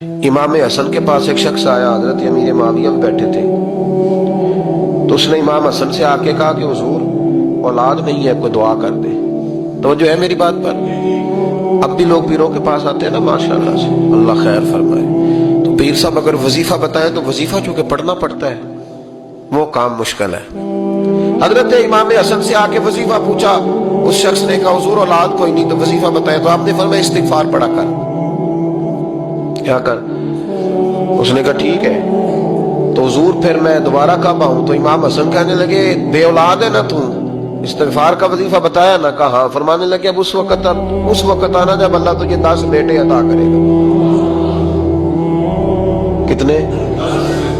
امام حسن کے پاس ایک شخص آیا، حضرت امیر معاویہ میں بیٹھے تھے، تو اس نے امام حسن سے آ کے کہا کہ حضور اولاد نہیں ہے، کوئی دعا کر دے۔ توجہ ہے میری بات پر؟ اب بھی لوگ پیروں کے پاس آتے ہیں نا، ماشاءاللہ سے، اللہ خیر فرمائے، تو پیر صاحب اگر وظیفہ بتائیں تو وظیفہ چونکہ پڑھنا پڑتا ہے وہ کام مشکل ہے۔ حضرت امام حسن سے آ کے وظیفہ پوچھا، اس شخص نے کہا حضور اولاد کوئی نہیں، تو وظیفہ بتائے، تو آپ نے فرمایا استغفار پڑھا کر۔ کیا کر؟ اس نے کہا ٹھیک ہے۔ تو حضور پھر میں دوبارہ کب آؤں؟ تو امام حسن کہنے لگے بے اولاد ہے نا تو استغفار کا وظیفہ بتایا نا؟ کہا ہاں۔ فرمانے لگے اب اس وقت آنا جب اللہ تجھے 10 بیٹے عطا کرے گا۔ کتنے؟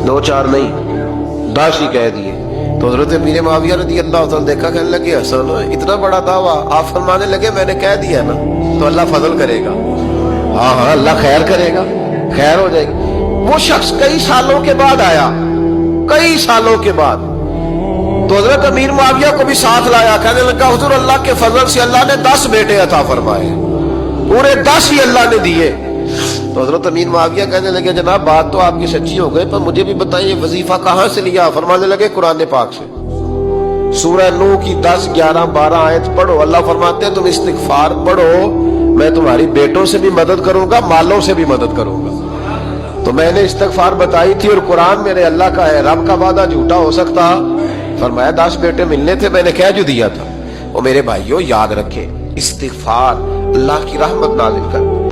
2 4 نہیں، 10 ہی کہہ دیے۔ تو حضرت امیر معاویہ رضی اللہ تعالیٰ دیکھا، کہنے لگے حسن اتنا بڑا دعویٰ؟ آپ فرمانے لگے میں نے کہہ دیا نا، تو اللہ فضل کرے گا۔ ہاں ہاں اللہ خیر کرے گا، خیر ہو جائے گی۔ وہ شخص کئی سالوں کے بعد آیا، کئی سالوں کے بعد، تو حضرت امیر معاویہ کو بھی ساتھ لایا، کہنے لگا حضور اللہ کے فضل سے اللہ نے 10 بیٹے عطا فرمائے، پورے 10 ہی اللہ نے دیے۔ تو حضرت امیر معاویہ کہنے لگے جناب بات تو آپ کی سچی ہو گئی، پر مجھے بھی بتائیے وظیفہ کہاں سے لیا؟ فرمانے لگے قرآن پاک سے، سورہ نوح کی 10 11 12 آیت پڑھو۔ اللہ فرماتے ہیں تم استغفار پڑھو، میں تمہاری بیٹوں سے بھی مدد کروں گا، مالوں سے بھی مدد کروں گا۔ تو میں نے استغفار بتائی تھی، اور قرآن میرے اللہ کا ہے، رب کا وعدہ جھوٹا ہو سکتا؟ فرمایا 10 بیٹے ملنے تھے، میں نے کہہ جو دیا تھا۔ اور میرے بھائیوں یاد رکھیں، استغفار اللہ کی رحمت نازل کر